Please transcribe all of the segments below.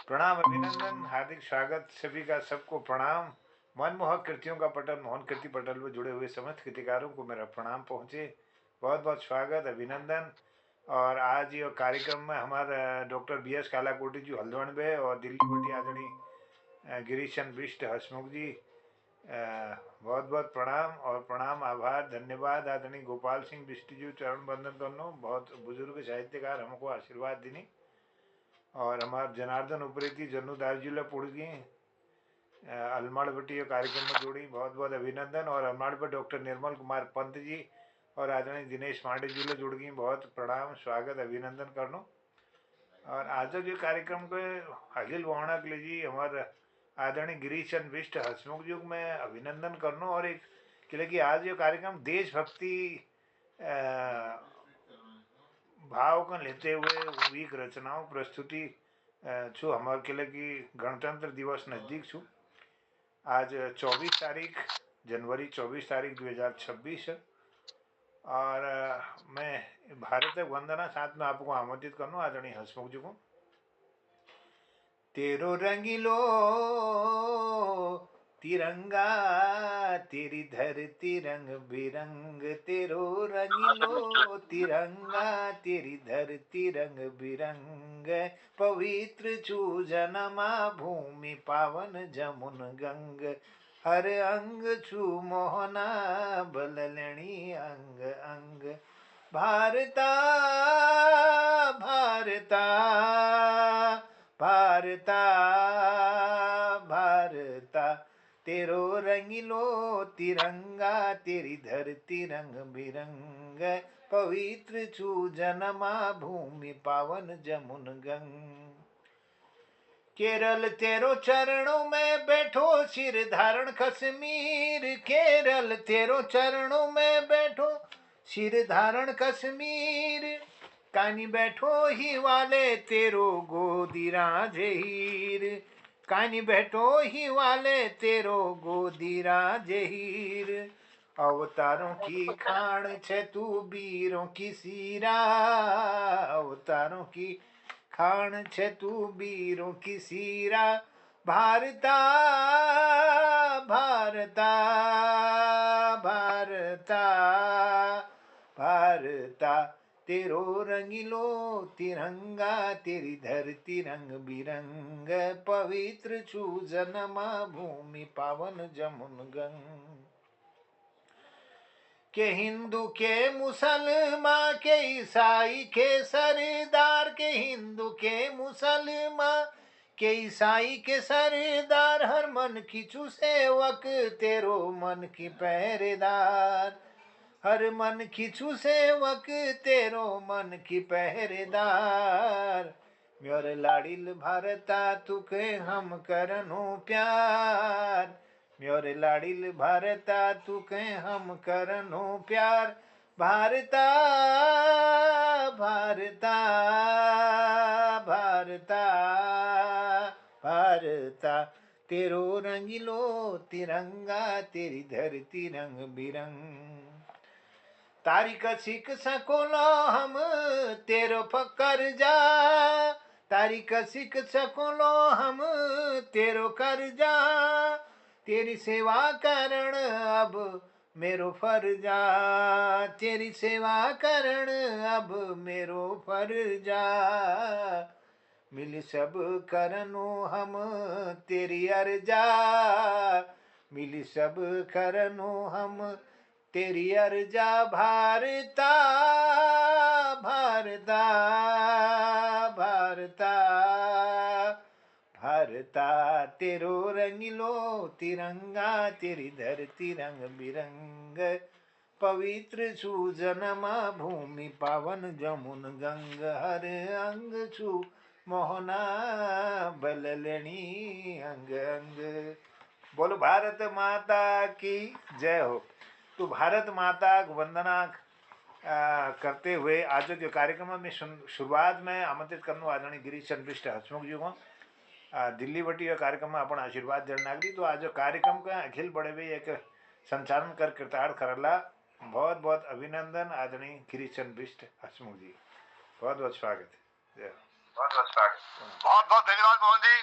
प्रणाम, अभिनंदन, हार्दिक स्वागत सभी का। सबको प्रणाम। मनमोहक कृतियों का पटल, मोहन कृति पटल में जुड़े हुए समस्त कृतिकारों को मेरा प्रणाम पहुँचे। बहुत बहुत स्वागत, अभिनंदन। और आज ये कार्यक्रम में हमारे डॉक्टर BS कालाकोटी जी हल्द्वानी में और दिल्ली बटी आदरणीय गिरीश चंद बिष्ट हसमुख जी, बहुत बहुत प्रणाम और प्रणाम, आभार, धन्यवाद। आदरणीय गोपाल सिंह बिष्ट जी चरण बंदन करनो, बहुत बुजुर्ग साहित्यकार, हमको आशीर्वाद देनी। और हमारे जनार्दन उप्रेती जन्नूदास जी पुड़गी अलमाड़ भट्टी कार्यक्रम में जोड़ी, बहुत बहुत अभिनंदन। और अलमाड़ पर डॉक्टर निर्मल कुमार पंत जी और आदरणीय दिनेश पांडे जी जुड़ गई, बहुत प्रणाम, स्वागत, अभिनंदन करनो। और आज जो कार्यक्रम को अखिल वाणा के लिए जी हमारे आदरणीय गिरीश चंद बिष्ट हसमुख जी को मैं अभिनंदन करनो। और एक कि आज ये कार्यक्रम देशभक्ति भाव को लेते हुए एक रचनाओं प्रस्तुति छू हमारे के लिए कि गणतंत्र दिवस नज़दीक छू। आज 24 तारीख जनवरी 24 तारीख 2026 है। और मैं भारत वंदना साथ में आपको आमंत्रित करना आदरणीय हसमुख जी को। तेरो रंगीलो तिरंगा तेरी धरती रंग बिरंग, तेरो रंगीलो तिरंगा तेरी धरती रंग बिरंग, पवित्र छू जनमा भूमि पावन जमुन गंग, हर अंग छू मोहना बललणी अंग अंग, भारता भारता भारता भारता, तेरो रंगीलो तिरंगा तेरी धरती रंग बिरंग, पवित्र छू जनमा भूमि पावन जमुन गंग, केरल तेरो चरणों में बैठो सिर धारण कश्मीर, केरल तेरो चरणों में बैठो सिर धारण कश्मीर, कानी बैठो ही वाले तेरो गोदी राजहीर, कानी बैठो ही वाले तेरो गोदी राजहीर, अवतारों की खान छे तू वीरों की सीरा, अवतारों की खान छे तू वीरों की सीरा, भारता भारता भारता भारता, तेरो रंगीलो तिरंगा तेरी धरती रंग बिरंग, पवित्र छू जनमा भूमि पावन जमुन गंग, के हिंदू के मुसलमान के ईसाई के सरदार, के हिंदू के मुसलमान के ईसाई के सरदार, हर मन की छू सेवक तेरो मन की पहरेदार, हर मन की छू सेवक तेरो मन की पहरेदार, म्योर लाडिल भारता तुके हम करनो प्यार, म्योर लाडिल भारता तुके हम करनो प्यार, भारता भारता भारता भारता, तेरो रंगीलो तिरंगा तेरी धरती रंग बिरंग, तारीख सीख सकोलो हम तेरो फकर जा, तारीख सीख सकोलो हम तेरो कर जा, तेरी सेवा करण अब मेरो फर्जा, तेरी सेवा करण अब मेरो फर्जा, मिल सब करनो हम तेरी अर्जा, मिल सब करनो हम तेरी अर्जा, भारता भारता भारता भारता, तेरो रंगीलो तिरंगा तेरी धरती रंग बिरंग, पवित्र छू जनमा भूमि पावन जमुन गंग, हर अंग छू मोहना बललणी अंग अंग। बोलो भारत माता की जय हो। तो भारत माता को वंदना करते हुए आज जो कार्यक्रम में शुरुआत में आमंत्रित करना आदरणीय गिरीश चंद बिष्ट हसमुख जी को दिल्ली वटी कार्यक्रम में अपन आशीर्वाद जनागरी। तो आज कार्यक्रम का अखिल बड़े भी एक संचालन कर कृतार्थ करला, बहुत बहुत अभिनंदन आदरणीय गिरीश चंद बिष्ट हसमुख जी, बहुत बहुत स्वागत है। बहुत बहुत स्वागत। बहुत बहुत धन्यवाद मोहन जी,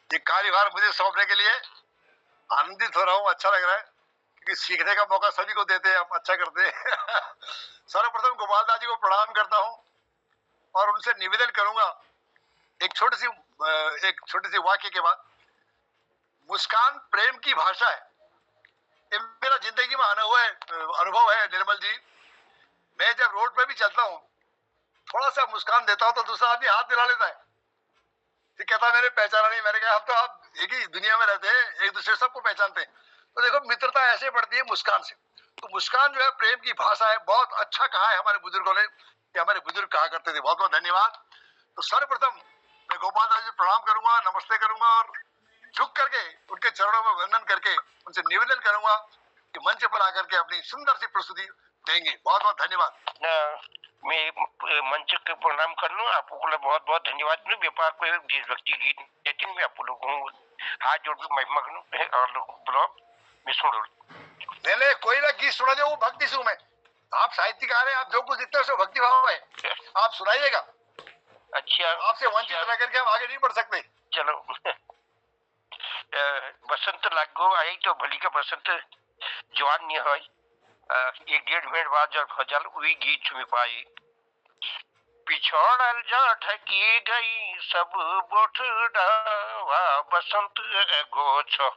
ये कार्यभार मुझे सौंपने के लिए। आनंदित हो रहा हूँ, अच्छा लग रहा है, क्योंकि सीखने का मौका सभी को देते हैं, आप अच्छा करते हैं। सर्वप्रथम गोपाल दास जी को प्रणाम करता हूँ और उनसे निवेदन करूंगा एक छोटी सी वाक्य के बाद। मुस्कान प्रेम की भाषा है, ये मेरा जिंदगी में अनुभव है निर्मल जी। मैं जब रोड पे भी चलता हूँ, थोड़ा सा मुस्कान देता हूँ तो दूसरा आदमी हाथ मिला लेता है, फिर कहता है मैंने पहचाना नहीं। मैंने कहा हम तो आप एक ही दुनिया में रहते हैं, एक दूसरे सबको पहचानते हैं। तो देखो मित्रता ऐसे बढ़ती है मुस्कान से। तो मुस्कान जो है प्रेम की भाषा है, बहुत अच्छा कहा है हमारे बुजुर्गों ने, कि हमारे बुजुर्ग कहा करते थे। बहुत बहुत धन्यवाद। तो सर्वप्रथम मैं गोपाल दास जी प्रणाम करूंगा, नमस्ते करूंगा और झुक करके उनके चरणों में वंदन करके उनसे निवेदन करूंगा कि मंच पर आकर के अपनी सुंदर सी प्रस्तुति देंगे। बहुत बहुत धन्यवाद। मैं मंच के प्रणाम कर लूँ, आपको बहुत बहुत धन्यवाद। व्यापार को देशभक्ति गीत देती हूँ, मैं आप लोगों को हाथ जोड़ के महिमा करूँ और बोलो मैं सुन नहीं नहीं, कोई ना गीत सुना दे, वो भक्ति सुन में। आप साहित्यकार हैं, आप जो कुछ लिखते हो भक्ति भाव है, आप सुनाइएगा। अच्छा, आपसे वंचित रह करके हम आगे नहीं बढ़ सकते। चलो। बसंत लागो आई तो भली का बसंत जवान नहीं है। एक 1.5 मिनट बाद जब फजल हुई गीत सुन पाई। पिछोड़ल जा ढकी गई सब बोठडावा बसंत एगो छो।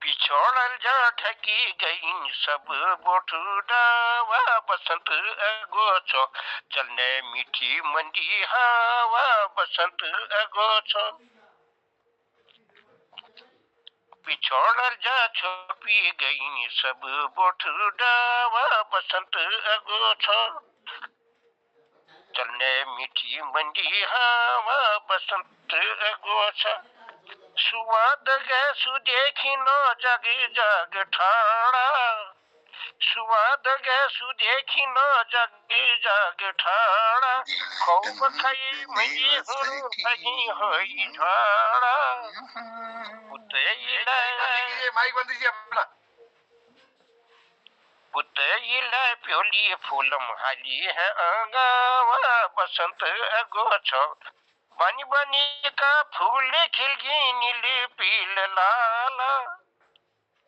पिछोड़ल जा ढकी गई सब बोठडावा बसंत एगो छो। चलने मीठी मंडी हवा बसंत एगो छो। पिछोड़ल जा छोपी गई सब बोठडावा बसंत एगो छो। चलने मीठी मंडी हवा बसंत एगो छो। सुवाद गैसु देखी नो जग जग ठाड़ा। सुवाद गैसु देखी नो जग जग ठाड़ा। खूब खाई मजी हूँ सही होई झाड़ा। माइक बंद कीजिए अपना। पुतैला प्योली फूलम हाली है आंगावा बसंत एगो छो। बनी बनी का फूल खिल गई नील पील लाला।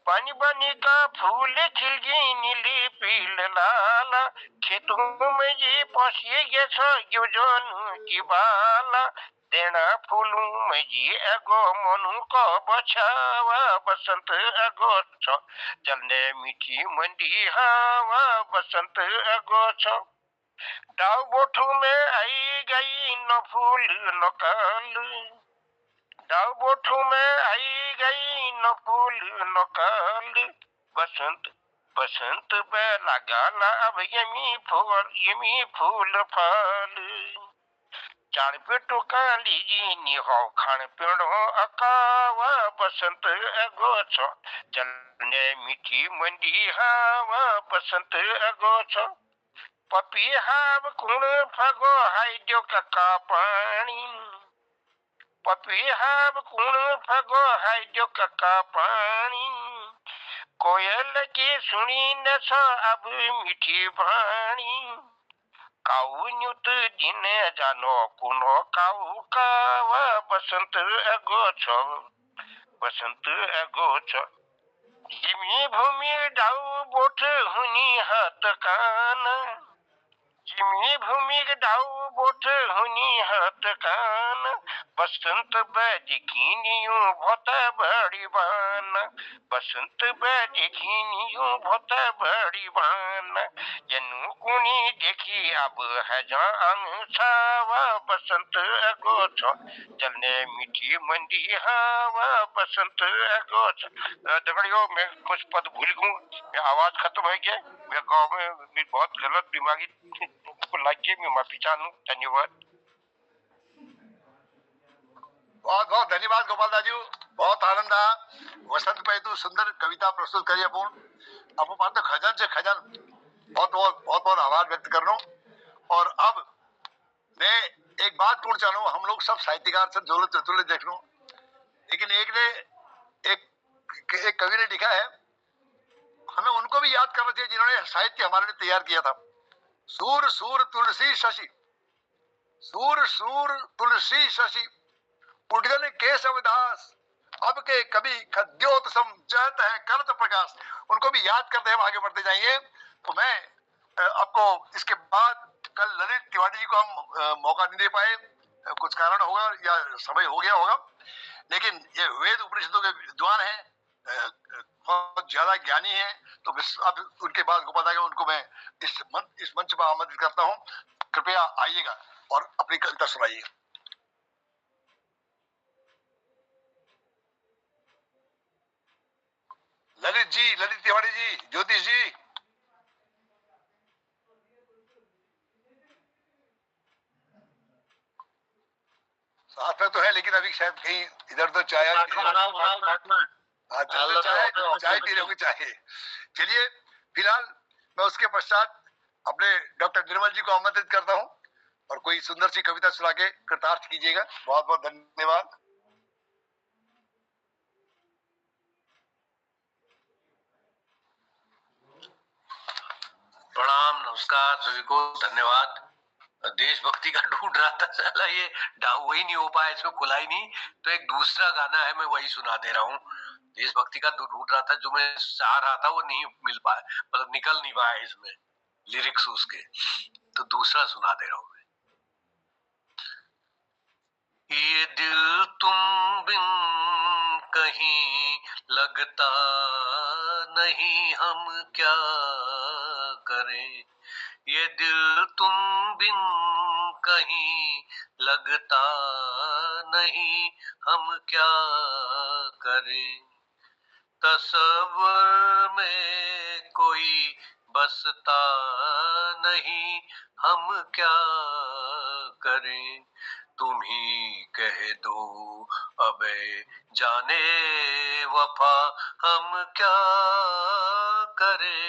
बनी बनी का फूल खिल गई नील पील लाला। खेतों में जी पहुंचिए गे छो यो जोनु की बाला। देना फूलू में जी एगो मनु को बचावा बसंत एगो छो। चलने मीठी मंडी हवा बसंत एगो छो। डाव बोठू में आई गई न फूल न काल। डाव बोठू में आई गई न फूल न काल। बसंत बसंत बेला गाला अब यमी फूल फाल। चार पेटो काली जी निहो खान पेड़ो अकावा बसंत एगो छो। चलने मीठी मंडी हवा बसंत एगो छो। पपीहाब कुण फगो हाइड्यो कका पानी। पपीहाब कुण फगो हाइड्यो कका पानी। कोयल की सुनी न छो अब मीठी वाणी। काऊ न्युत दिन जानो कुनो काऊ कावा बसंत एगो छो। बसंत एगो छो। जिमी भूमि डाऊ बोठ हुनी हाथ कान। जिमी भूमि डाऊ बोठ हुनी हाथ कान। बसंत बजखीनियों बहुत बड़ी बान। बसंत बजखीनियों बहुत बड़ी बान। यनु कुनी देखी अब है जान छावा बसंत एगो छो। चलने मीठी मंडी हवा बसंत एगो छो। दगड़ियों मैं कुछ पद भूल गूं, मेरा आवाज खत्म हो गया। मेरे गाँव में बहुत गलत दिमागी लगे, मैं माफी चाहूँ। धन्यवाद। बहुत बहुत धन्यवाद गोपाल दाजू, बहुत आनंद आया। वसंत पैतु सुंदर कविता प्रस्तुत करिए अपन आपको बात खजन से खजन बहुत बहुत आभार व्यक्त कर रहा हूँ। और अब मैं एक बात पूछ चाह रहा हूँ, हम लोग सब साहित्यकार से जोड़े चतुर्य देख लो, लेकिन एक कवि ने लिखा है, हमें उनको भी याद करना चाहिए जिन्होंने साहित्य हमारे लिए तैयार किया था। सूर सूर तुलसी शशि सूर सूर तुलसी शशि उठगन केशव दास, अब के कभी खद्योत सम जहत है करत प्रकाश। उनको भी याद करते हम आगे बढ़ते जाएंगे। तो मैं आपको इसके बाद कल ललित तिवारी जी को हम मौका नहीं दे पाए, कुछ कारण होगा या समय हो गया होगा, लेकिन ये वेद उपनिषदों के विद्वान हैं, बहुत ज्यादा ज्ञानी हैं। तो अब उनके बाद गोपाल आएगा, उनको मैं इस मंच पर आमंत्रित करता हूँ। कृपया आइएगा और अपनी कविता सुनाइएगा। ललित जी, ललित तिवारी जी, ज्योतिष जी। साथ में तो है, लेकिन अभी शायद कहीं इधर उधर चाय चाय पी रहे होंगे चाय। चलिए, फिलहाल मैं उसके पश्चात अपने डॉक्टर निर्मल जी को आमंत्रित करता हूँ और कोई सुंदर सी कविता सुना के कृतार्थ कीजिएगा। बहुत बहुत धन्यवाद। प्रणाम, नमस्कार सभी को, धन्यवाद। देशभक्ति का ढूंढ रहा था, साला ये वही नहीं हो पाया, इसमें खुला ही नहीं। तो एक दूसरा गाना है, मैं वही सुना दे रहा हूँ। देशभक्ति का ढूंढ रहा था, जो मैं चाह रहा था वो नहीं मिल पाया, मतलब निकल नहीं पाया इसमें लिरिक्स उसके, तो दूसरा सुना दे रहा हूँ। ये दिल तुम बिन कहीं लगता नहीं, हम क्या करें। ये दिल तुम बिन कहीं लगता नहीं, हम क्या करें। तस्वर में कोई बसता नहीं, हम क्या करें। तुम ही कह दो अबे जाने वफा, हम क्या करें।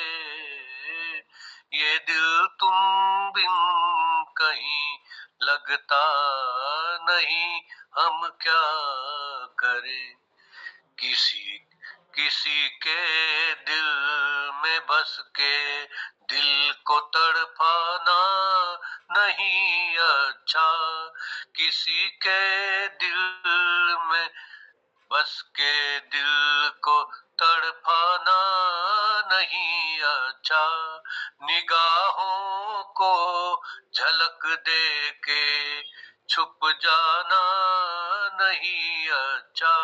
ये दिल तुम बिन कहीं लगता नहीं, हम क्या करें। किसी किसी के दिल में बस के दिल को तड़पाना नहीं अच्छा। किसी के दिल में बस के दिल को तड़पाना नहीं अच्छा। निगाहों को झलक दे के छुप जाना नहीं अच्छा।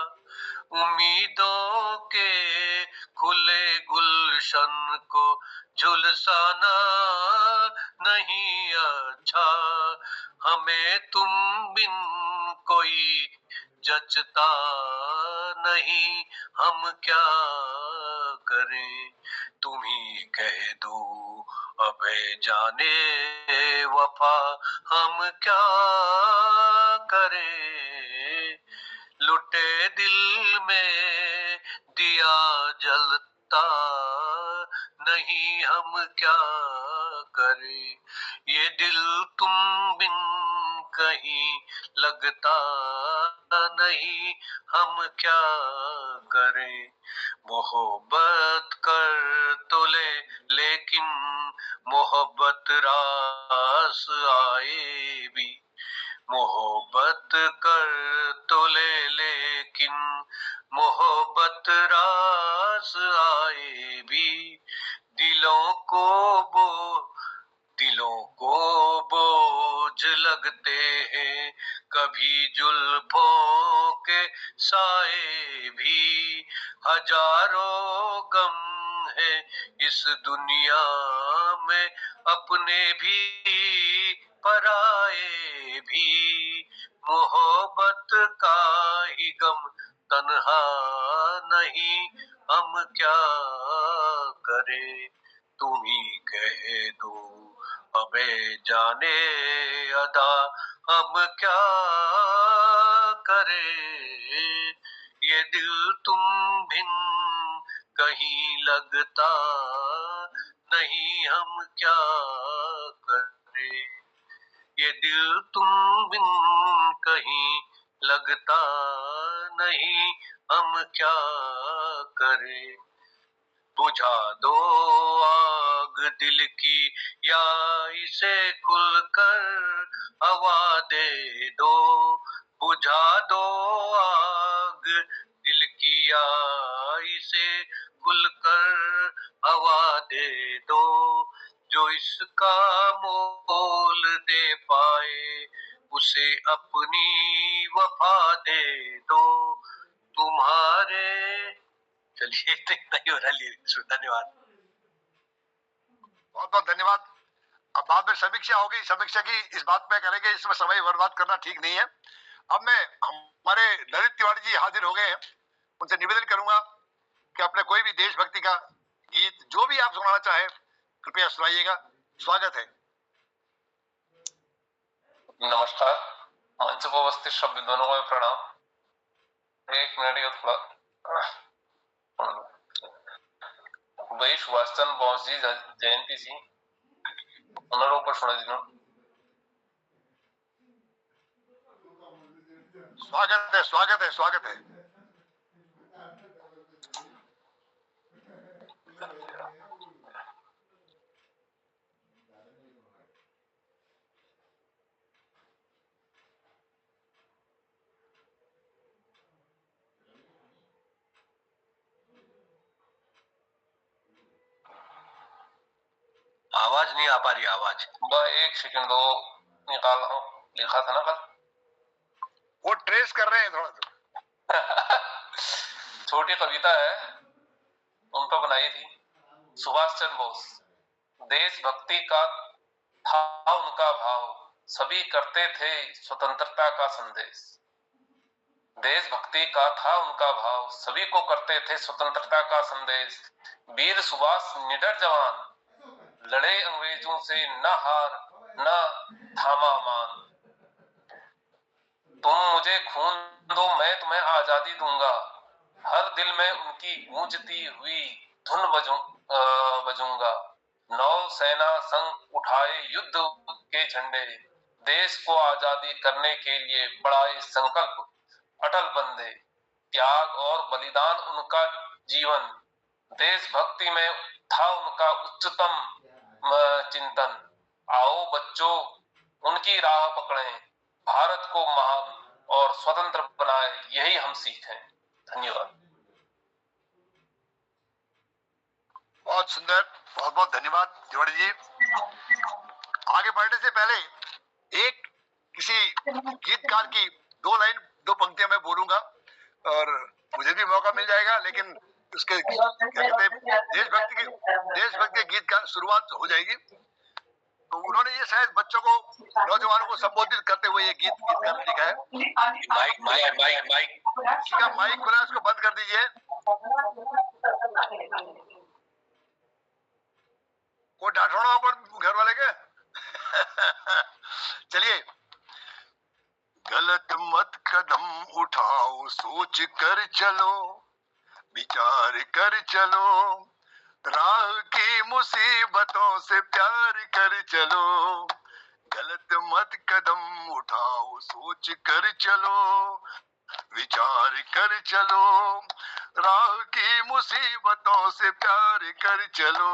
उम्मीदों के खुले गुलशन को झुलसाना नहीं अच्छा। हमें तुम बिन कोई जचता नहीं, हम क्या करें। तुम ही कह दो अबे जाने वफा, हम क्या करें। लुटे दिल में दिया जलता नहीं, हम क्या करें। ये दिल तुम बिन कहीं लगता नहीं, हम क्या करें। मोहब्बत कर तो ले, लेकिन मोहब्बत रास आए भी। मोहब्बत कर तो ले, लेकिन मोहब्बत रास आए भी। दिलों को बो दिलों को बोझ लगते हैं कभी जुल्फों के साए भी। हजारों गम है इस दुनिया में, अपने भी पराए भी। मोहब्बत का ही गम तन्हा नहीं, हम क्या करें। तुम ही कह दो अबे जाने अदा, हम क्या करें। ये दिल तुम बिन कहीं लगता नहीं, हम क्या करें। ये दिल तुम बिन कहीं लगता नहीं, हम क्या करें। बुझा दो आग दिल की या इसे खुलकर हवा दे दो, बुझा दो आग दिल की आई से खुलकर, हवा दे दो जो इसका मोल दे पाए, उसे अपनी वफा दे दो तुम्हारे। चलिए तो इतना ही हो रहा लिरिक्स में। धन्यवाद। बहुत बहुत धन्यवाद। अब बाद में समीक्षा होगी, समीक्षा की इस बात पे करेंगे, इसमें समय बर्बाद करना ठीक नहीं है। अब मैं हमारे ललित तिवारी जी हाजिर हो गए हैं, उनसे निवेदन करूंगा कि अपने कोई भी देशभक्ति का गीत जो भी आप सुनाना चाहे कृपया सुनाइएगा। स्वागत है। नमस्कार, मंच पर उपस्थित सब विद्वानों को प्रणाम। एक मिनट का थोड़ा भाई सुभाष चंद्र बोस जी जयंती सी उन्होंने ऊपर सुना दी। स्वागत है, स्वागत है, स्वागत है। आवाज नहीं आ पा रही, आवाज। एक सेकंड दो, निकाल रहा हूँ। लिखा था ना कल, वो ट्रेस कर रहे हैं थोड़ा सा। छोटी कविता है, उन पर बनाई थी। सुभाष चंद्र बोस, देशभक्ति का था उनका भाव, सभी करते थे स्वतंत्रता का संदेश। देशभक्ति का था उनका भाव, सभी को करते थे स्वतंत्रता का संदेश। वीर सुभाष निडर जवान, लड़े अंग्रेजों से न हार न थामा मान। तुम मुझे खून दो मैं तुम्हें आजादी दूंगा, हर दिल में उनकी गूंजती हुई धुन बजूंगा। नौ सेना संग उठाए युद्ध के झंडे, देश को आजादी करने के लिए बढ़ाए संकल्प अटल बंदे। त्याग और बलिदान उनका जीवन, देशभक्ति में था उनका उच्चतम चिंतन। आओ बच्चों उनकी राह पकड़ें, भारत को महान और स्वतंत्र बनाए, यही हम सीखें। धन्यवाद। बहुत सुंदर, बहुत बहुत धन्यवाद तिवारी जी। आगे बढ़ने से पहले एक किसी गीतकार की दो लाइन, दो पंक्तियां मैं बोलूंगा और मुझे भी मौका मिल जाएगा, लेकिन उसके क्या कहते हैं देशभक्ति के गीत का शुरुआत हो जाएगी। तो उन्होंने ये शायद बच्चों को, नौजवानों को संबोधित करते हुए ये गीतकार ने लिखा है। माइक माइक माइक माइक किसी का माइक खुला है, उसको बंद कर दीजिए। वो डांटना पर घर वाले के। चलिए। गलत मत कदम उठाओ, सोच कर चलो, विचार कर चलो, राह की मुसीबतों से प्यार कर चलो। गलत मत कदम उठाओ, सोच कर चलो, विचार कर चलो, राह की मुसीबतों से प्यार कर चलो,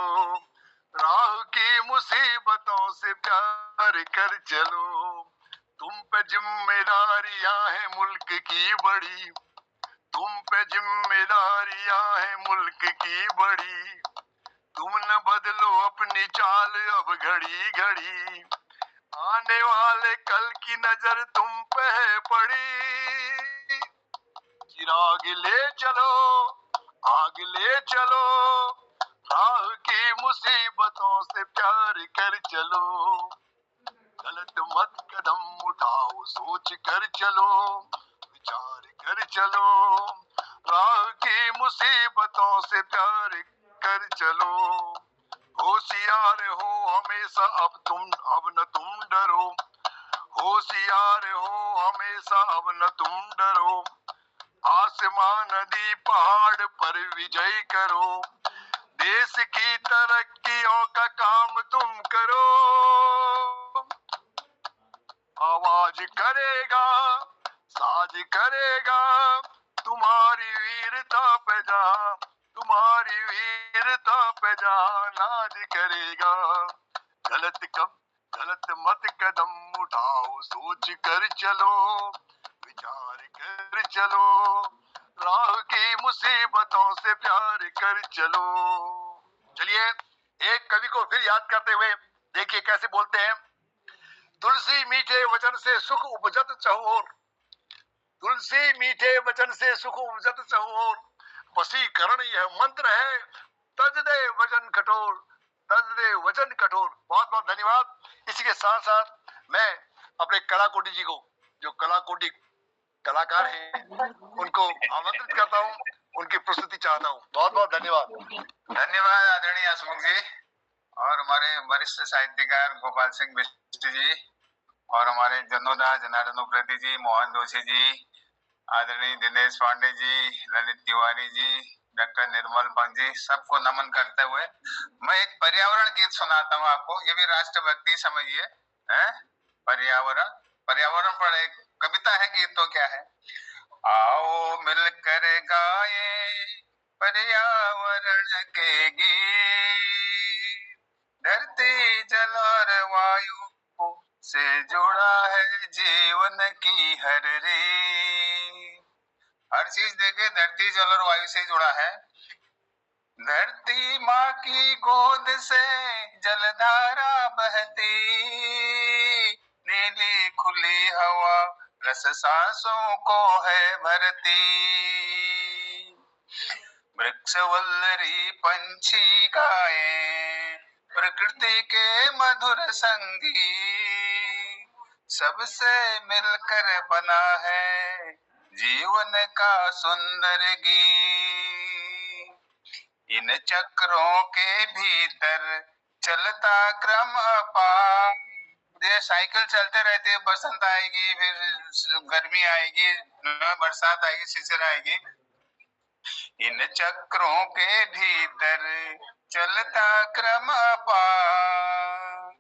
राह की मुसीबतों से प्यार कर चलो। तुम पे जिम्मेदारियां हैं मुल्क की बड़ी, तुम पे जिम्मेदारियां हैं मुल्क की बड़ी। तुम न बदलो अपनी चाल अब घड़ी घड़ी, आने वाले कल की नजर तुम पे है पड़ी। चिराग ले चलो, आग ले चलो, राह की मुसीबतों से प्यार कर चलो। गलत मत कदम उठाओ, सोच कर चलो, विचार कर चलो, राह की मुसीबतों से प्यार कर चलो। होशियार हो हमेशा अब न तुम डरो, होशियार हो हमेशा अब न तुम डरो। आसमान नदी पहाड़ पर विजय करो, देश की तरक्कियों का काम तुम करो। आवाज करेगा, साज करेगा, तुम्हारी वीरता पे जहां, तुम्हारी वीरता पे जहां नाज करेगा। गलत मत कदम उठाओ, सोच कर चलो, विचार कर चलो, राह की मुसीबतों से प्यार कर चलो। चलिए एक कवि को फिर याद करते हुए देखिए कैसे बोलते हैं। तुलसी मीठे वचन से सुख उपजत चहुओर, तुलसी मीठे वचन से सुख उपजत चहुओर, वशीकरण यह मंत्र है, तज दे वचन कठोर, तज दे वचन कठोर। बहुत बहुत धन्यवाद। इसी के साथ साथ मैं अपने कलाकोटी जी को, जो कलाकोटी कलाकार हैं, उनको आमंत्रित करता हूँ, उनकी प्रस्तुति चाहता हूँ। बहुत बहुत धन्यवाद। धन्यवाद आदरणीय हसमुख जी और हमारे वरिष्ठ साहित्यकार गोपाल सिंह बिष्ट जी और हमारे जनोदास जनार्दन उप्रेती जी, मोहन जोशी जी, आदरणीय दिनेश पांडे जी, ललित तिवारी जी, डॉक्टर निर्मल पंत जी, सबको नमन करते हुए मैं एक पर्यावरण गीत सुनाता हूँ आपको। ये भी राष्ट्रभक्ति समझिए, हैं? पर्यावरण, पर्यावरण पर एक कविता है, गीत तो क्या है। आओ मिलकर गाए पर्यावरण के गीत, धरती जल और वायु से जुड़ा है जीवन की हर रीत। हर चीज देखे धरती जल और वायु से जुड़ा है। धरती माँ की गोद से जलधारा बहती, नीली खुली हवा रस सांसों को है भरती, वृक्षवल्लरी पंछी गाए प्रकृति के मधुर संगी, सबसे मिलकर बना है जीवन का सुंदर गीत। इन चक्रों के भीतर चलता क्रम अपार, ये साइकिल चलते रहते हैं, बसंत आएगी, फिर गर्मी आएगी, बरसात आएगी, शिशिर आएगी। इन चक्रों के भीतर चलता क्रम अपार,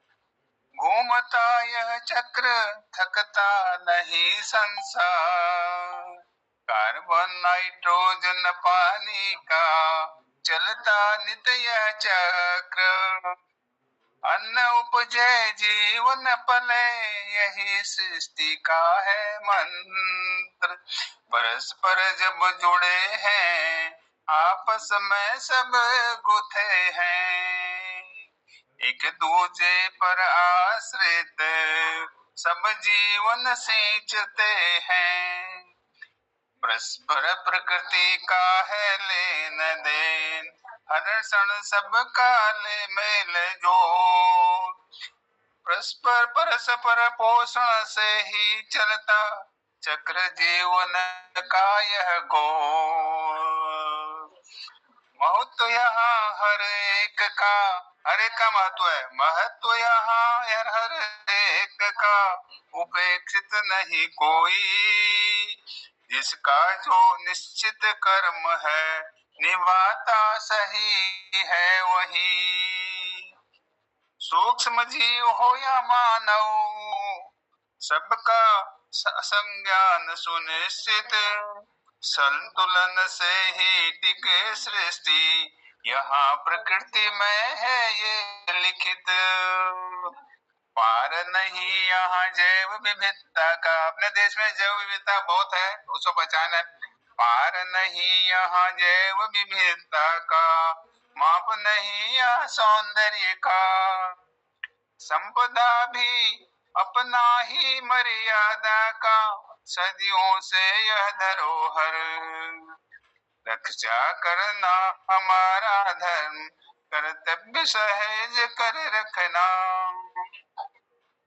घूमता यह चक्र थकता नहीं संसार, कार्बन नाइट्रोजन पानी का चलता नित्य यह चक्र, अन्न उपजे जीवन पले यही सृष्टि का है मंत्र, परस्पर जब जुड़े हैं आपस में सब गुथे हैं, एक दूजे पर आश्रित सब जीवन सींचते हैं, परस्पर प्रकृति का है लेन देन, हर क्षण सब काले मेल जोड़, परस्पर परस्पर पोषण से ही चलता चक्र जीवन का यह गोल। महत्व यहाँ हर एक का, हर एक का महत्व है, महत्व यहाँ हर एक का, उपेक्षित नहीं कोई, जिसका जो निश्चित कर्म है निभाता सही है वही, सूक्ष्म जीव हो या मानव सबका संज्ञान सुनिश्चित, संतुलन से ही टिके सृष्टि, यहाँ प्रकृति में है ये लिखित, पार नहीं यहाँ जैव विविधता का, अपने देश में जैव विविधता बहुत है, उसको बचाना है, पार नहीं यहाँ जैव विविधता का, माप नहीं यहाँ सौंदर्य का, संपदा भी अपना ही मर्यादा का, सदियों से यह धरोहर, रक्षा करना हमारा धर्म, कर्तव्य सहज कर रखना,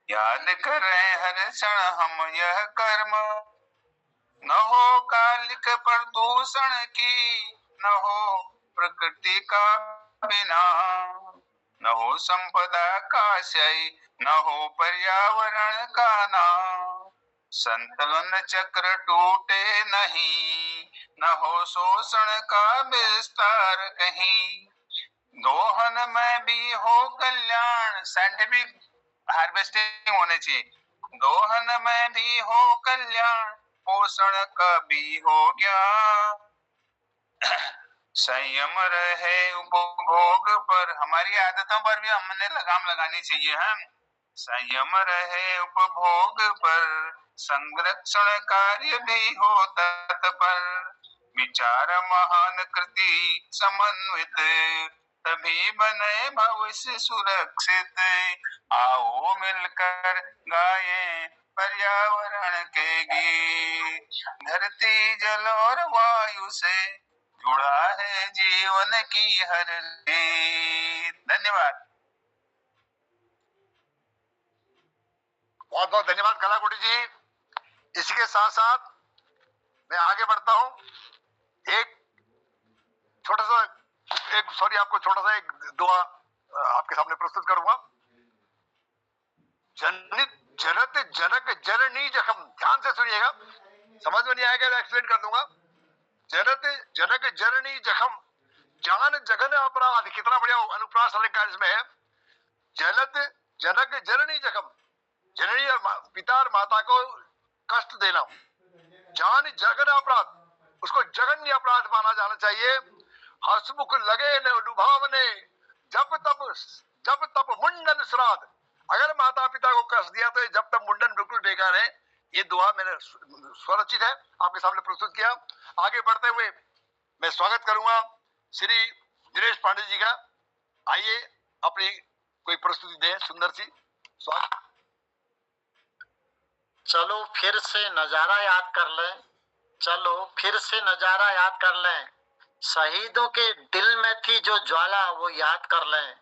याद करें हर क्षण हम यह कर्म, न हो कालिक प्रदूषण की, न हो प्रकृति का बिना, न हो संपदा का क्षय, न हो पर्यावरण का नाश, संतुलन चक्र टूटे नहीं, न हो शोषण का विस्तार कहीं, दोहन में भी हो कल्याण, साइंटिफिक हार्वेस्टिंग होने चाहिए, दोहन में भी हो कल्याण, पोषण का भी हो ज्ञान, संयम रहे उपभोग पर, हमारी आदतों पर भी हमने लगाम लगानी चाहिए। हम संयम रहे उपभोग पर, संरक्षण कार्य भी हो तत्पर। विचार महान कृति समन्वित, तभी बने भविष्य सुरक्षित। आओ मिलकर गाएं पर्यावरण के गीत, धरती जल और वायु से जुड़ा है जीवन की हर रीत। धन्यवाद। बहुत बहुत धन्यवाद कलाकोटी जी। इसी के साथ साथ मैं आगे बढ़ता हूं। एक छोटा सा आपको छोटा सा एक दुआ आपके सामने प्रस्तुत करूंगा। जनत जनक जननी जखम, ध्यान से सुनिएगा, समझ में नहीं आएगा तो एक्सप्लेन कर दूंगा। जनत जनक जननी जखम, जान जगन अपराध, कितना बढ़िया अनुप्रास अलंकार इसमें है। जनत जनक जननी जखम, जननी और पिता और माता को कष्ट देना, जान जगन अपराध, उसको जघन्य अपराध माना जाना चाहिए। हसमुख लगे न लुभावने, जब तब मुंडन श्राद्ध, अगर माता पिता को कष्ट दिया तो जब तक मुंडन बिल्कुल बेकार है। ये दुआ मैंने स्वरचित है, आपके सामने प्रस्तुत किया। आगे बढ़ते हुए मैं स्वागत करूंगा श्री दिनेश पांडे जी का। आइए अपनी कोई प्रस्तुति दें सुंदर सी। स्वागत। चलो फिर से नजारा याद कर लें, चलो फिर से नजारा याद कर लें। शहीदों के दिल में थी जो ज्वाला वो याद कर लें,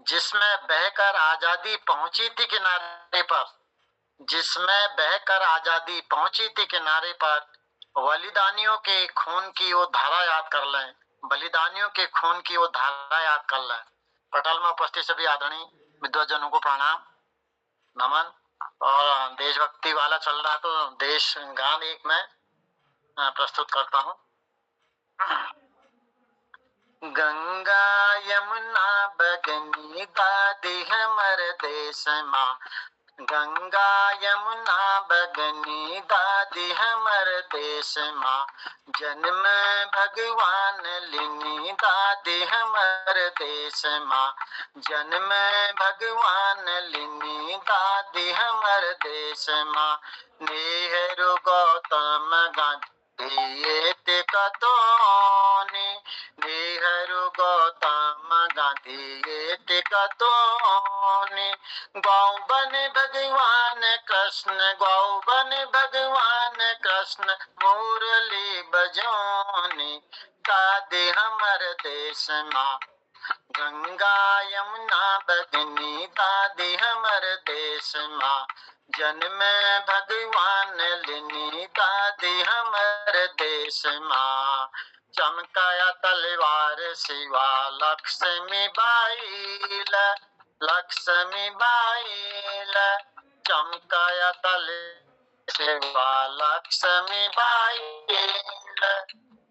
जिसमें बहकर आजादी पहुंची थी किनारे पर, जिसमें बहकर आजादी पहुंची थी किनारे पर। बलिदानियों के खून की वो धारा याद कर लें, बलिदानियों के खून की वो धारा याद कर लें। पटल में उपस्थित सभी आदरणीय विद्वजनों को प्रणाम नमन। और देशभक्ति वाला चल रहा तो देश गान एक मैं प्रस्तुत करता हूँ। गंगा यमुना बगनी दादी हमर देश माँ, गंगा यमुना बगनी दादी हमर देश माँ। जन्म भगवान लिनी दादी हमर देश माँ, जन्म भगवान लिनी दादी हमर देश माँ। नेहरू गौतम गांधी ये कतोनी, नेहरू गौतम गांधी ये कतोनी। गौ बन भगवान कृष्ण, गौ बन भगवान कृष्ण, मुरली बजोनी दादी हमर देश माँ। गंगा यमुना बगनी दादी हमर देश माँ, जन्म भगवान लिनी दादी हमर देश माँ। चमकाया तलवार शिवा लक्ष्मी बाईल, लक्ष्मी बाईल। चमकाया तल शिवा लक्ष्मी बाईल।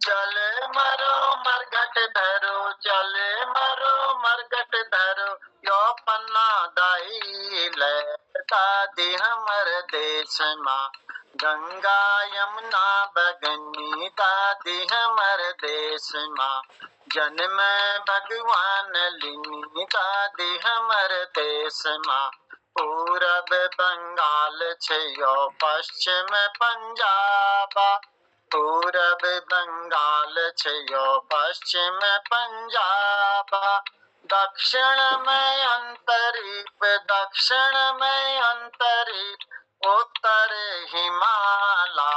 चल मरो मरघट धरो, चल मरो मरघट धरो, यो पन्ना दाईल दादी हमर देश माँ। गंगा यमुना बगनी दादी हमर देश माँ, जन्म भगवान लिनी दादी हमर देश माँ। पूरब बंगाल छयो पश्चिम पंजाबा, पूरब बंगाल छयो पश्चिम पंजाबा। दक्षिण में अंतरीप, दक्षिण में अंतरीप, उत्तर हिमाला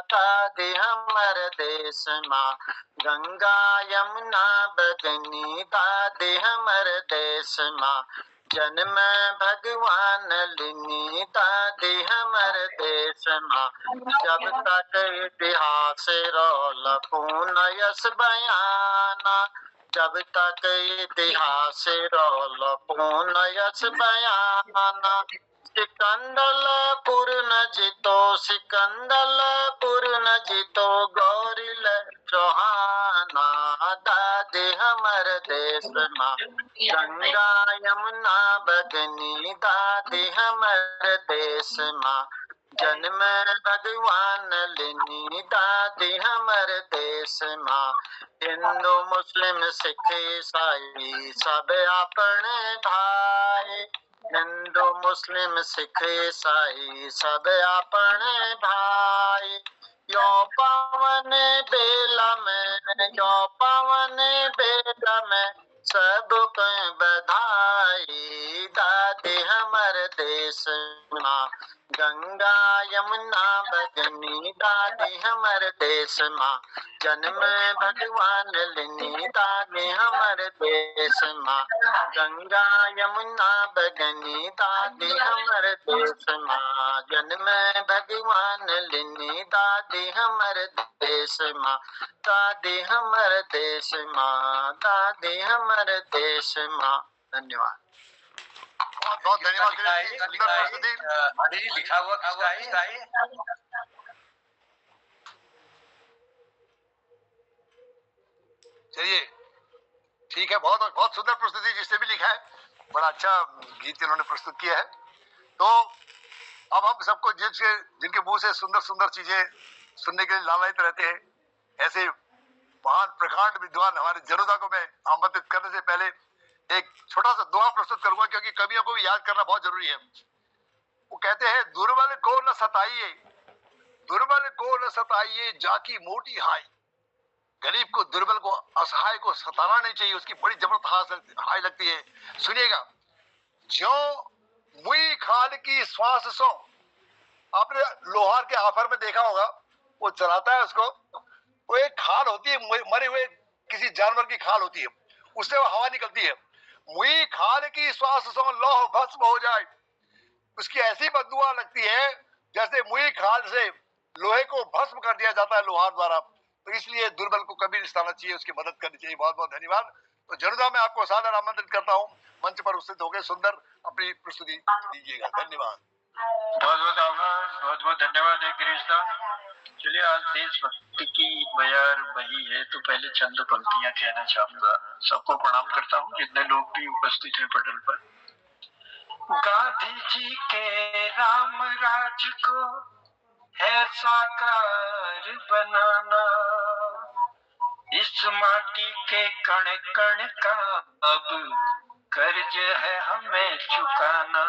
दादी हमर देश माँ। गंगा यमुना बगनी दादी हमर देश माँ, जन्म भगवान लिनी दादी हमर देश माँ। जब तक इतिहास रोल पूनयस बयाना, जब तक इतिहास रोल पूनयस बयाना। सिकंदलपुर न जीतो, सिकंदलपुर न जीतो, गौरील चौहाना दादी हमर देश माँ। गंगा यमुना बगनी दादी हमर देश देश माँ, जन्म भगवान लेनी दादी हमर देश माँ। हिंदू मुस्लिम सिख ईसाई सब अपने भाई, हिंदू मुस्लिम सिख ईसाई सब अपने भाई। यो पावन बेला में, यो पावन बेला में सबको बधाई। दादी हमर देश माँ, गंगा यमुना बगनी दादी हमर देश माँ, जन्म भगवान लेनी दादी हमर देश माँ। गंगा यमुना बगनी दादी हमर देश माँ, जन्म भगवान लेनी दादी हमर देश माँ। दादी हमर देश माँ, दादी हमर देश माँ। धन्यवाद। बहुत बहुत धन्यवाद दिनेश जी, सुंदर प्रस्तुति। अभी लिखा हुआ किसका है? चलिए ठीक है, बहुत बहुत सुंदर प्रस्तुति जिसने भी लिखा है, बड़ा अच्छा गीत इन्होंने प्रस्तुत किया है। तो अब हम सबको जिनके मुंह से सुंदर सुंदर चीजें सुनने के लिए लालायित रहते हैं, ऐसे महान प्रकांड विद्वान हमारे जरोदा को मैं आमंत्रित करने से पहले एक छोटा सा दोहा प्रस्तुत करूंगा, क्योंकि कवियों को भी याद करना बहुत जरूरी है। वो कहते हैं, दुर्बल को न सताइए, दुर्बल को न सताइए, जाकी मोटी हाय। गरीब को, दुर्बल को, असहाय को सताना नहीं चाहिए, उसकी बड़ी जबरदस्त हाय लगती है। सुनिएगा, ज्यो मुई खाल की श्वास सो। आपने लोहार के आफर में देखा होगा, वो चलाता है उसको, वो एक खाल होती है, मरे हुए किसी जानवर की खाल होती है, उससे वो हवा निकलती है। मुई खाल की श्वास सो लौह भस्म हो जाए। उसकी ऐसी बददुआ लगती है जैसे मुई खाल से लोहे को भस्म कर दिया जाता है लोहार द्वारा। तो इसलिए दुर्बल को कभी नहीं सताना चाहिए, उसकी मदद करनी चाहिए। बहुत बहुत धन्यवाद। तो जरूदा मैं आपको सादर आमंत्रित करता हूँ, मंच पर उपस्थित होकर सुंदर अपनी प्रस्तुति दीजिएगा। धन्यवाद। बहुत बहुत आभार, बहुत बहुत धन्यवाद है गिरीश दा। चलिए, आज देशभक्ति की बयार बही है, तो पहले चंद पंक्तियां कहना चाहूंगा। सबको प्रणाम करता हूँ, जितने लोग भी उपस्थित हैं पटल पर। गांधी जी के राम राज को है साकार बनाना, इस माटी के कण कण का अब कर्ज है हमें चुकाना।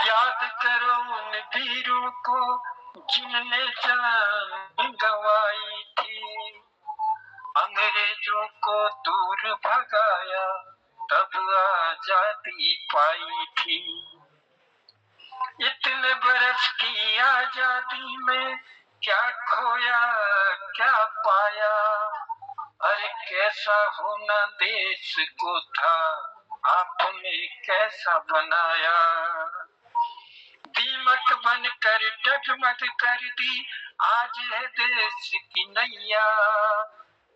याद करो उन वीरों को जिनने जान गंवाई थी, अंग्रेजों को दूर भगाया तब आजादी पाई थी। इतने बरस की आजादी में क्या खोया क्या पाया, अरे कैसा होना देश को था आपने कैसा बनाया। दीमक बनकर डगमग कर दी आज है देश की नैया,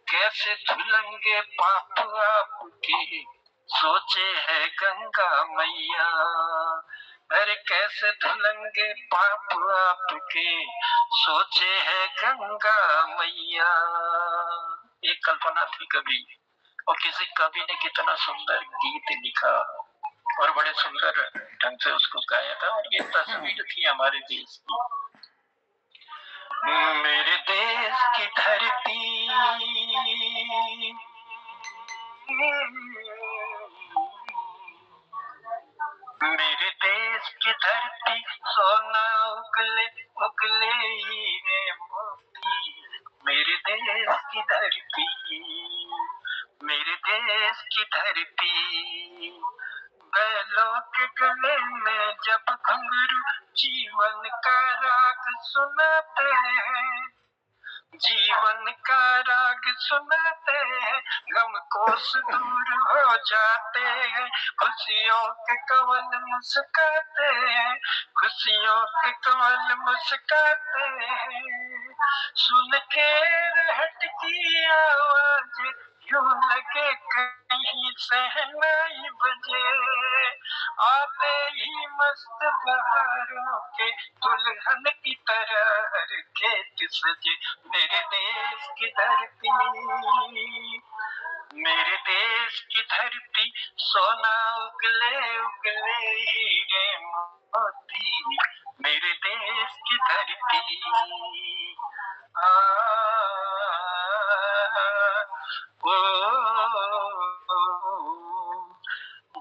कैसे धुलेंगे पाप आपके सोचे है गंगा मैया। अरे कैसे धुलेंगे पाप आपके सोचे है गंगा मैया। एक कल्पना थी कभी, और किसी कवि ने कितना सुंदर गीत लिखा और बड़े सुंदर ढंग से उसको गाया था, और ये तस्वीर थी हमारे देश की। मेरे देश की धरती, मेरे देश की धरती सोना उगले उगले हीरे मोती। मेरे देश की धरती, मेरे देश की धरती, बैलों के गले में जब घुंघरू जीवन का राग सुनाते हैं, जीवन का राग सुनाते हैं, गम कोस दूर हो जाते हैं, खुशियों के कवल मुस्काते हैं, खुशियों के कवल मुस्काते हैं। सुन के रहट की आवाज यूं लगे कहीं सहनाई बजे, आते ही मस्त बहारों के दुल्हन की तरह हर खेत सजे। मेरे देश की धरती, मेरे देश की धरती सोना उगले उगले हीरे मोती। धरती। आ,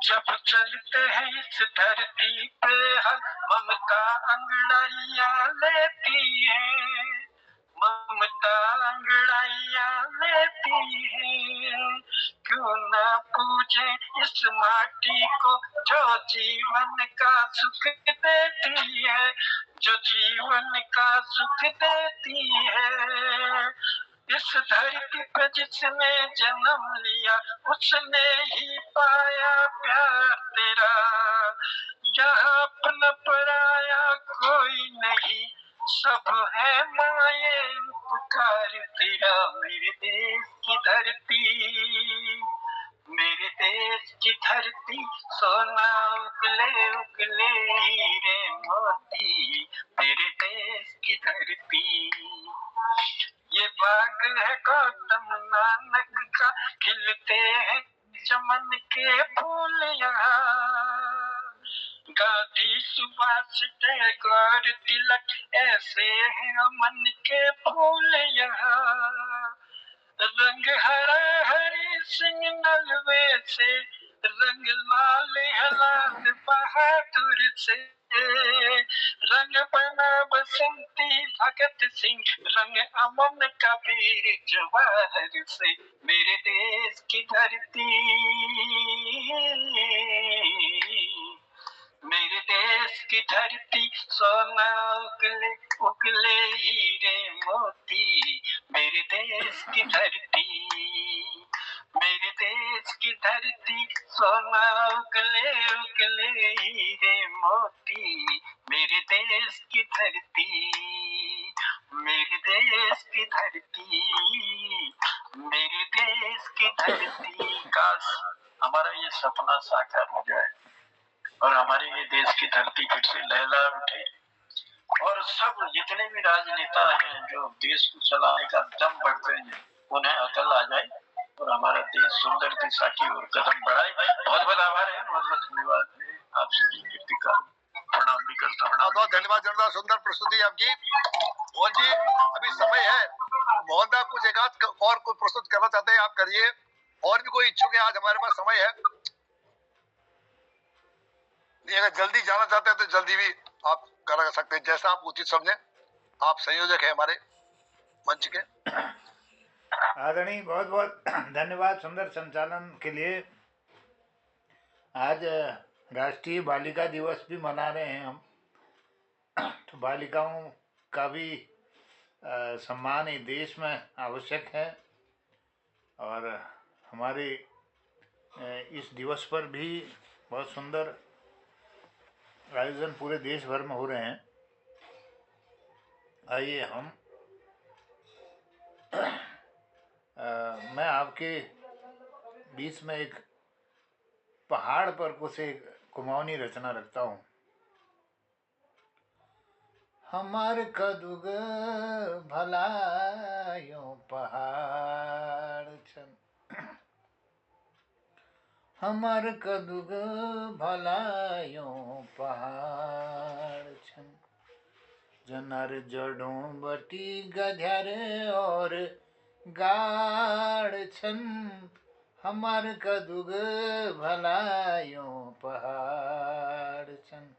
जब चलते हैं इस धरती पे हर ममता अंगड़ाइया लेती है, ममता अंगड़ाइया लेती है। क्यों ना पूजे इस माटी को जो जीवन का सुख देती है, जो जीवन का सुख देती है। इस धरती पे जिसने जन्म लिया उसने ही पाया प्यार तेरा। यहाँ अपना पराया कोई नहीं, सब है माये उपकार तेरा। मेरे देश की धरती, मेरे देश की धरती, सोना उगले उगले हीरे मोती। मेरे देश की धरती, ये बाग है गौतम नानक का, खिलते हैं चमन के फूल यहाँ। गांधी सुभाष टैगोर तिलक ऐसे हैं अमन के फूल यहाँ। रंग हरा हरि सिंह नलवे से, रंग लाल है लाल बहादुर से। रंग बना बसंती भगत सिंह, रंग अमन कबीर जवाहर से। मेरे देश की धरती, मेरे देश की धरती, सोना उगले उगले हीरे मोती। मेरे देश की धरती, मेरे देश की धरती, सोना उगले उगले हीरे मोती। मेरे देश की धरती, मेरे देश की धरती, मेरे देश की धरती। काश हमारा ये सपना साकार हो जाए और हमारे ये देश की धरती फिर से लहला उठे, और सब जितने भी राजनेता हैं जो देश को चलाने का दम बढ़ते हैं उन्हें अकल आ जाए और हमारा देश सुंदर दिशा की ओर कदम बढ़ाए। बहुत बहुत आभार है, बहुत बहुत धन्यवाद है आप सभी व्यक्ति का, प्रणाम भी करता हूँ। बहुत बहुत धन्यवाद जनता, सुंदर प्रस्तुति आपकी। मोहन जी अभी समय है, मोहन दा कुछ एक आध और कुछ प्रस्तुत करना चाहते हैं आप करिए, और भी कोई इच्छुक है, आज हमारे पास समय है। अगर जल्दी जाना चाहते हैं तो जल्दी भी आप कर सकते हैं, जैसा आप उचित समझे। आप संयोजक है हमारे मंच के। आदरणीय बहुत बहुत धन्यवाद सुंदर संचालन के लिए। आज राष्ट्रीय बालिका दिवस भी मना रहे हैं हम, तो बालिकाओं का भी सम्मान इस देश में आवश्यक है, और हमारे इस दिवस पर भी बहुत सुंदर आयोजन पूरे देश भर में हो रहे हैं। आइए हम मैं आपके बीच में एक पहाड़ पर कुछ एक कुमाऊनी रचना रखता हूँ। हमार कदुग भलायो पहाड़ छन, हमार कदुग भलायो पहाड़ छन। जनर जड़ों बटी गधर और गाड़ छन, हमार कदुग भलायो पहाड़ छन।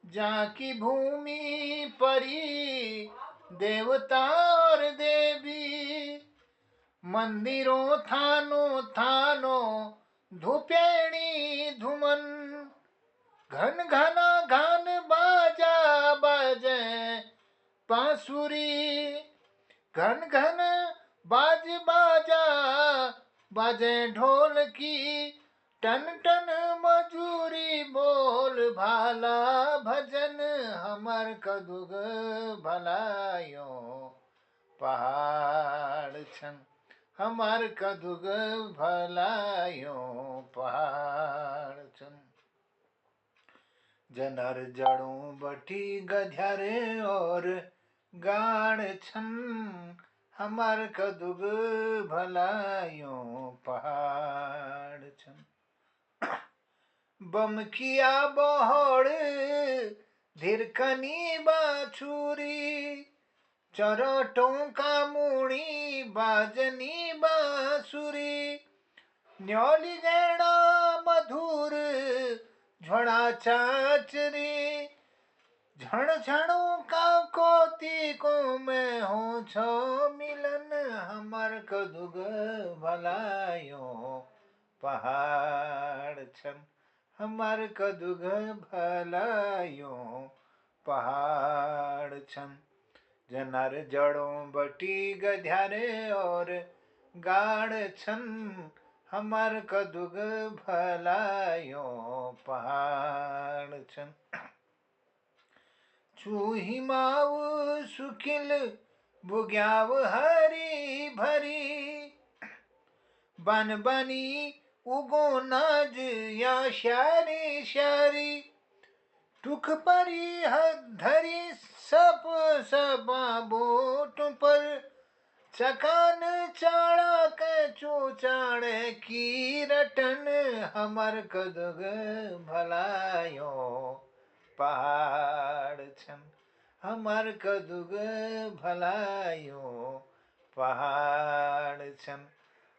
जहाँ की भूमि परी देवता और देवी, मंदिरों थानों थानों धुपेणी धुमन। घन घना घन बाजा बाजे बांसुरी, घन घन बाज बाजा बाजे ढोल की। टन टन मजूरी बोल भाला भजन, हमर कदुग भलायो पहाड़ छन, हमार कदुग भलायो पहाड़ छन। जनर जड़ों बटी गधरे और गाड़ छन, हमार कदुग भलायो पहाड़ छन। बम किया बोहड़ धिरकनी बाछुरी, चरटों का मूड़ी बाजनी बांसुरी, न्योली गैणा मधुर झोड़ा चाचरी, झण झणों का कोती को मैं हो छो मिलन, हमर कदुग भलायो पहाड़ छन, हमर कदुग भलायो पहाड़ छन, जनर जड़ों बटी गध्यारे और गाड़ छन, हमर कदुग भलायो पहाड़ छन, चूही माव सुखिल बुग्याव हरी भरी, बन बनी उगो नाज या शारी शारी, टुक परी धरी सप सबा बोट पर, चकान चाड़ा के चूचाड़े की रटन, हमर कदुग भलायो पहाड़ छन, हमर कदुग भलायो पहाड़ छन,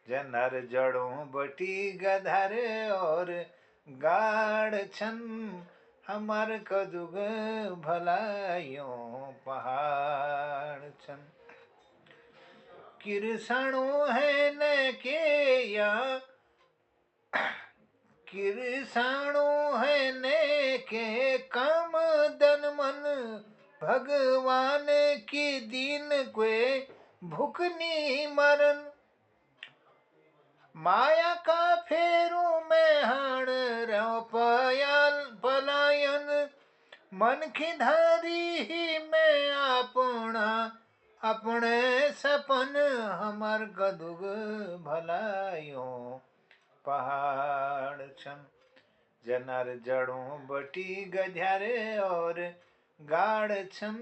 जनर जड़ों बटी गधर और गाड़ छन, हमर कदुग भलायो पहाड़ छन, किरसणों है न के या किरसाणों है ने के काम दन मन, भगवान की दीन क्वे भुखनी मरन, माया का फेरू में हण रो पलायन, मन की धारी ही में अपना अपने सपन, हमर कदुग भलायो पहाड़ छन, जनर जड़ों बटी गध्यारे और गाड़ छन,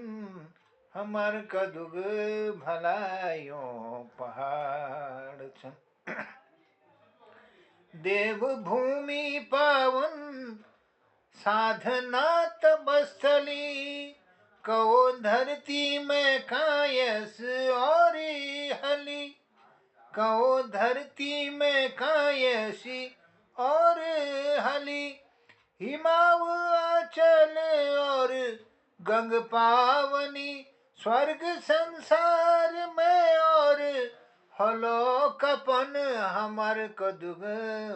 हमर कदुग भलायो पहाड़ छन, देव भूमि पावन साधना तपस्थली, कहो धरती में कायस और हली, कहो धरती में कायसी और हली, हिमाव आंचल और गंग पावनी, स्वर्ग संसार में और हलो कपन, हमर कदुग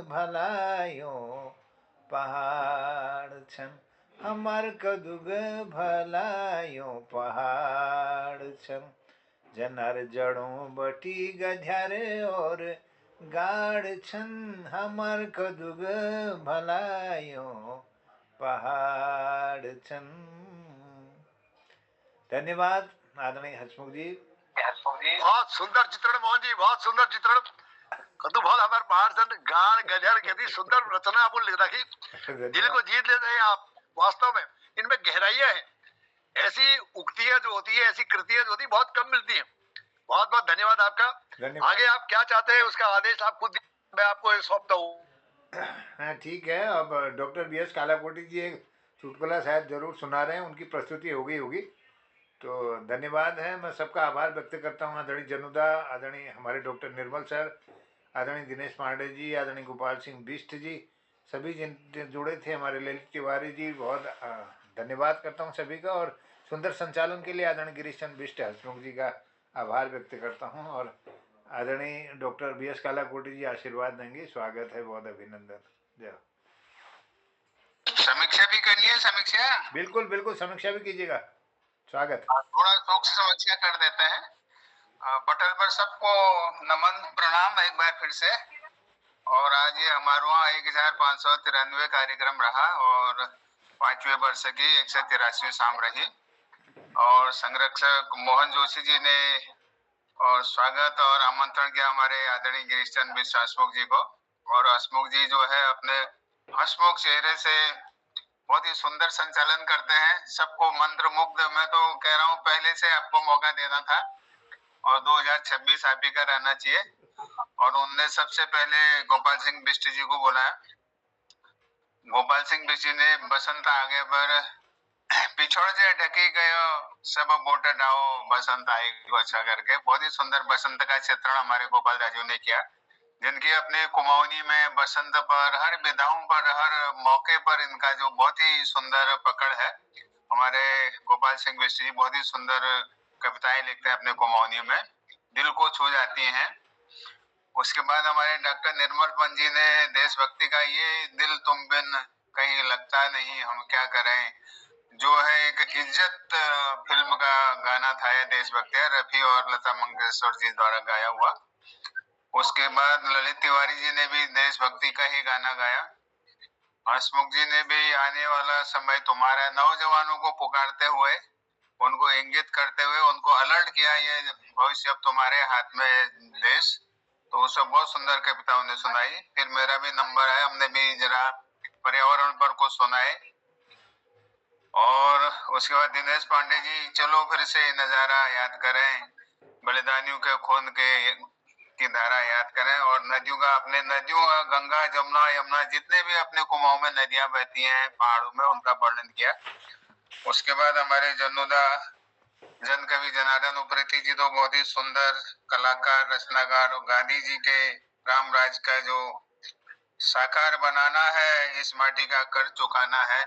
भलायो पहाड़ छन, हमर कदुग भलायो पहाड़ छन, जनर जड़ों बटी गध्यारे और गाड़ छन, हमर कदुग भलायो पहाड़ छन। धन्यवाद आदरणीय हसमुख जी। बहुत सुंदर चित्रण मोहन जी, बहुत सुंदर चित्रण। कदू बहुत हमारे पहाड़ सन गाड़ गजर कितनी सुंदर रचना आपको लिख रखी, दिल को जीत लेते हैं आप। वास्तव में इनमें गहराइयां हैं, ऐसी उक्तियां जो होती है, ऐसी कृतियां जो होती है, बहुत कम मिलती हैं। बहुत बहुत धन्यवाद आपका। धन्यवाद। आगे आप क्या चाहते हैं उसका आदेश आप खुद, मैं आपको सौंपता हूँ। हाँ ठीक है। अब डॉक्टर BS कालाकोटी जी एक चुटकुला शायद जरूर सुना रहे हैं, उनकी प्रस्तुति हो गई होगी, तो धन्यवाद है। मैं सबका आभार व्यक्त करता हूँ। आदरणीय जनुदा, आदरणीय हमारे डॉक्टर निर्मल सर, आदरणीय दिनेश पांडे जी, आदरणीय गोपाल सिंह बिष्ट जी, सभी जिन जुड़े थे, हमारे ललित तिवारी जी, बहुत धन्यवाद करता हूँ सभी का। और सुंदर संचालन के लिए आदरणीय गिरीश चंद्र बिष्ट हसमुख जी का आभार व्यक्त करता हूँ। और आदरणीय डॉक्टर BS कालाकोटी जी आशीर्वाद देंगे। स्वागत है, बहुत अभिनंदन। जय। समीक्षा भी करनी है, समीक्षा बिल्कुल बिल्कुल, समीक्षा भी कीजिएगा। स्वागत। थोड़ा शौक से समीक्षा कर देते हैं। पटल पर सबको नमन प्रणाम एक बार फिर से। और आज ये हमारे वहाँ 1593 कार्यक्रम रहा और 5वें वर्ष की 183वीं शाम रही। और संरक्षक मोहन जोशी जी ने और स्वागत और आमंत्रण किया हमारे आदरणीय गिरीश चंद्र बिष्ट हसमुख जी को। और हसमुख जी जो है अपने हसमुख चेहरे से बहुत ही सुंदर संचालन करते हैं, सबको मंत्र मुग्ध। मैं तो कह रहा हूँ पहले से आपको मौका देना था और 2026 आप ही का रहना चाहिए। और उनने सबसे पहले गोपाल सिंह बिष्ट जी को बुलाया। गोपाल सिंह बिष्ट जी ने बसंत आगे पर पिछोड़ जे ढकी गयो सब बोट डाओ बसंत आई को अच्छा करके बहुत ही सुंदर बसंत का चित्रण हमारे गोपाल राजू ने किया, जिनकी अपने कुमाऊनी में बसंत पर हर विधाओं पर हर मौके पर इनका जो बहुत ही सुंदर पकड़ है। हमारे गोपाल सिंह बिष्ट जी बहुत ही सुंदर कविताएं लिखते हैं अपने कुमाऊनी में, दिल को छू जाती हैं। उसके बाद हमारे डॉक्टर निर्मल पंत जी ने देशभक्ति का ये दिल तुम बिन कहीं लगता नहीं हम क्या करें, जो है एक इज्जत फिल्म का गाना था, यह देशभक्ति है, रफी और लता मंगेशकर जी द्वारा गाया हुआ। उसके बाद ललित तिवारी जी ने भी देशभक्ति का ही गाना गाया। हंसमुख जी ने भी आने वाला समय तुम्हारा, नौजवानों को पुकारते हुए, उनको इंगित करते हुए उनको अलर्ट किया, ये भविष्य अब तुम्हारे हाथ में है देश। तो उसे बहुत सुंदर कविता उन्हें सुनाई। फिर मेरा भी नंबर है, हमने भी जरा पर्यावरण पर कुछ सुनाए। और उसके बाद दिनेश पांडे जी, चलो फिर से नजारा याद करें, बलिदानियों के खून के की धारा याद करें, और नदियों का, अपने नदियों का, गंगा जमुना यमुना जितने भी अपने कुमाऊं में नदियां बहती हैं पहाड़ों में, उनका वर्णन किया। उसके बाद हमारे जन्नूदा जन कवि जनार्दन उप्रेती जी तो बहुत ही सुंदर कलाकार रचनाकार, और गांधी जी के राम राज का जो साकार बनाना है, इस माटी का कर चुकाना है।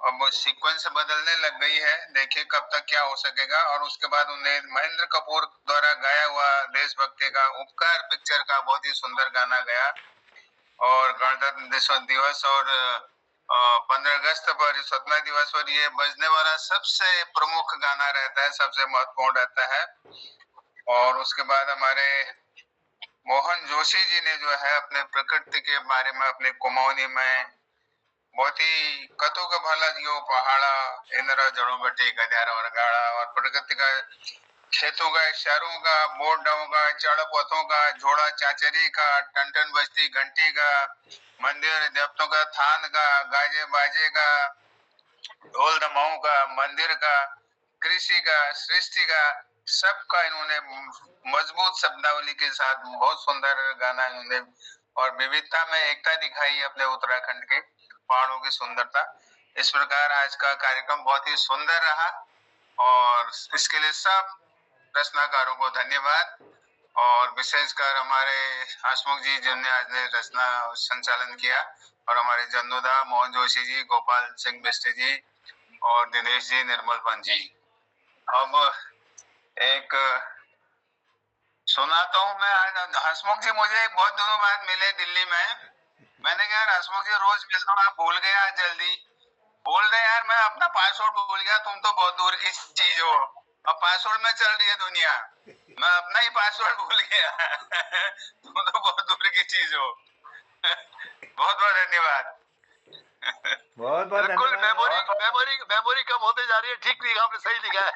अब सीक्वेंस बदलने लग गई है, देखिए कब तक क्या हो सकेगा। और उसके बाद उन्हें महेंद्र कपूर द्वारा गाया हुआ देशभक्ति का उपकार पिक्चर का बहुत ही सुंदर गाना गाया। और गणतंत्र दिवस और 15 अगस्त पर, स्वतंत्रता दिवस पर ये बजने वाला सबसे प्रमुख गाना रहता है, सबसे महत्वपूर्ण रहता है। और उसके बाद हमारे मोहन जोशी जी ने जो है अपने प्रकृति के बारे में अपने कुमाऊनी में बहुत ही कतो का भला जो पहाड़ा इंद्र जड़ों बटी गद्यार और गाड़ा, और प्रकृति का, खेतों का, शहरों का, बोर्डों का, चढ़ पथों का, झोड़ा चाचरी का, टन बस्ती घंटी का, मंदिर देवतों का, थान का, गाजे बाजे का, ढोल दमाओं का, मंदिर का, कृषि का, सृष्टि का, सबका इन्होंने मजबूत शब्दावली के साथ बहुत सुंदर गाना इन्होंने, और विविधता में एकता दिखाई अपने उत्तराखंड के पहाड़ों की सुंदरता। इस प्रकार आज का कार्यक्रम बहुत ही सुंदर रहा, और इसके लिए सब रचनाकारों को धन्यवाद। और विशेषकर हमारे हंसमुख जी जिन्होंने आज ने रचना संचालन किया, और हमारे जन्नूदा मोहन जोशी जी, गोपाल सिंह बिष्ट जी, और दिनेश जी, निर्मल पंत जी। अब एक सुनाता हूँ मैं। आज हंसमुख जी मुझे बहुत दिनों बाद मिले दिल्ली में। मैंने कहा यार हंसमुख जी रोज मिलता हूँ, आप भूल गए आज जल्दी। बोल रहे यार मैं अपना पासवर्ड भूल गया, तुम तो बहुत दूर की चीज हो, अब पासवर्ड में चल रही है दुनिया, मैं अपना ही पासवर्ड भूल गया। तुम तो बहुत दूर की चीज हो। बहुत बहुत धन्यवाद। बहुत बहुत बिल्कुल, धन्यवाद। मेमोरी कम होते जा रही है। ठीक लिखा आपने, सही लिखा है।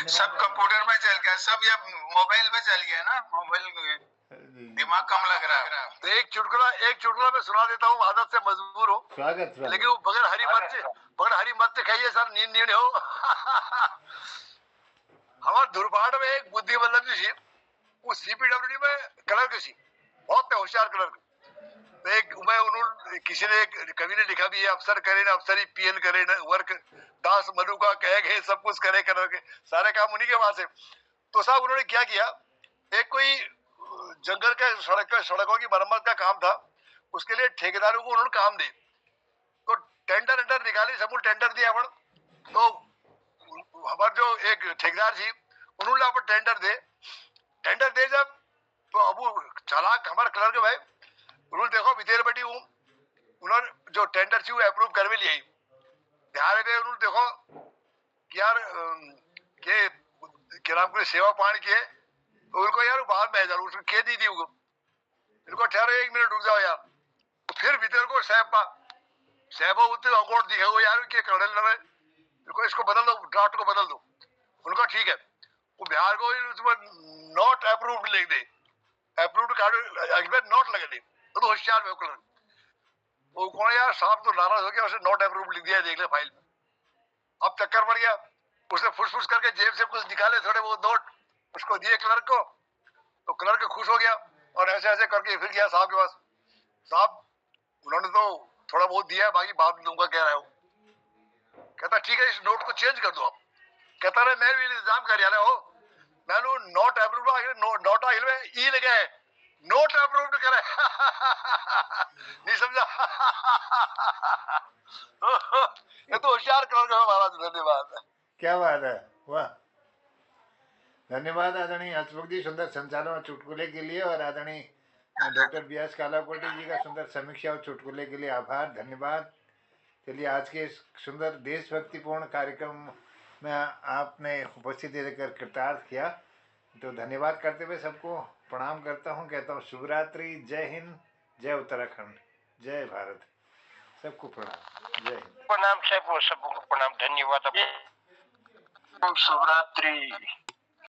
सब कंप्यूटर में चल गया, सब ये मोबाइल में चल गया ना, मोबाइल में दिमाग कम लग रहा है। तो एक चुटकुला मैं सुना देता हूँ, आदत से मजबूर हूँ, स्वागत लेकिन वो बगैर हरी मिर्च खाइए सर, नींद नहीं हो। हमारे दुर्भाट में एक बुद्धि वल्लभ जी थी, वो सीपीडब्ल्यूडी में क्लर्क थी, बहुत होशियार क्लर्क। एक मैं उन्होंने किसी ने, कवि ने लिखा भी, अफसर करे ना अफसरी, पीएन करे ना वर्क, दास मनु का कह गए सब कुछ करे करके, सारे काम उन्हीं के वहां से। तो साहब उन्होंने क्या किया, एक कोई जंगल के सड़कों की मरम्मत का काम था, उसके लिए ठेकेदारों को उन्होंने काम दे, तो टेंडर निकाली, सब टेंडर दिया। तो हमारे जो एक ठेकेदार जी, उन्होंने आप टेंडर दे जब, तो अब चालाक हमारे क्लर्क भाई, उन्होंने देखो विदेर बैठी हूँ, उन्होंने जो टेंडर थी वो अप्रूव कर भी लिया। बिहार में उन्होंने देखो कि यार के नाम को सेवा पान किए, तो उनको यार बाहर में जाओ, उसको कह दी थी उनको ठहरो 1 मिनट रुक जाओ यार। तो फिर भीतर को साहब उतने अंगोट दिखे वो यार के कर रहे, इसको बदल दो, ड्राफ्ट को बदल दो। उनका ठीक है, वो बिहार को उसमें नॉट अप्रूव्ड लिख दे, अप्रूव्ड कार्ड नॉट लगे दे, तो होशियार है क्लर्क। वो कौन यार साहब तो नाराज हो गया, उसने नॉट अप्रूव्ड लिख दिया, देख ले फाइल में। अब चक्कर पड़ गया, उसने फुस करके जेब से कुछ निकाले थोड़े वो नोट, उसको दिए क्लर्क को, तो क्लर्क खुश हो गया, और ऐसे ऐसे करके फिर गया साहब के पास। साहब उन्होंने तो थोड़ा बहुत दिया है, बाकी बाद में दूंगा कह रहा हूँ। कहता ठीक है, इस नोट को चेंज कर दो आप। कहता रहे मैं भी इंतजाम कर रहा हो, मैंने नोट अप्रूव्ड आगे नोट आगे में ई लगे नोट अप्रूव्ड करे नहीं समझा ये तो होशियार कर महाराज, धन्यवाद। क्या बात है, वाह, धन्यवाद आदरणीय हंसमुख जी सुंदर संचालन और चुटकुले के लिए, और आदरणीय डॉक्टर बी.एस. कालाकोटी जी का सुंदर समीक्षा और चुटकुले के लिए आभार, धन्यवाद। चलिए आज के इस सुंदर देशभक्तिपूर्ण कार्यक्रम में आपने उपस्थिति देकर कृतार्थ किया, तो धन्यवाद करते हुए सबको प्रणाम करता हूँ, कहता हूँ शुभरात्रि, जय हिंद, जय उत्तराखंड, जय भारत, सबको प्रणाम, जय हिंद। प्रणाम साहब, सबको प्रणाम, धन्यवाद। शुभरात्रि।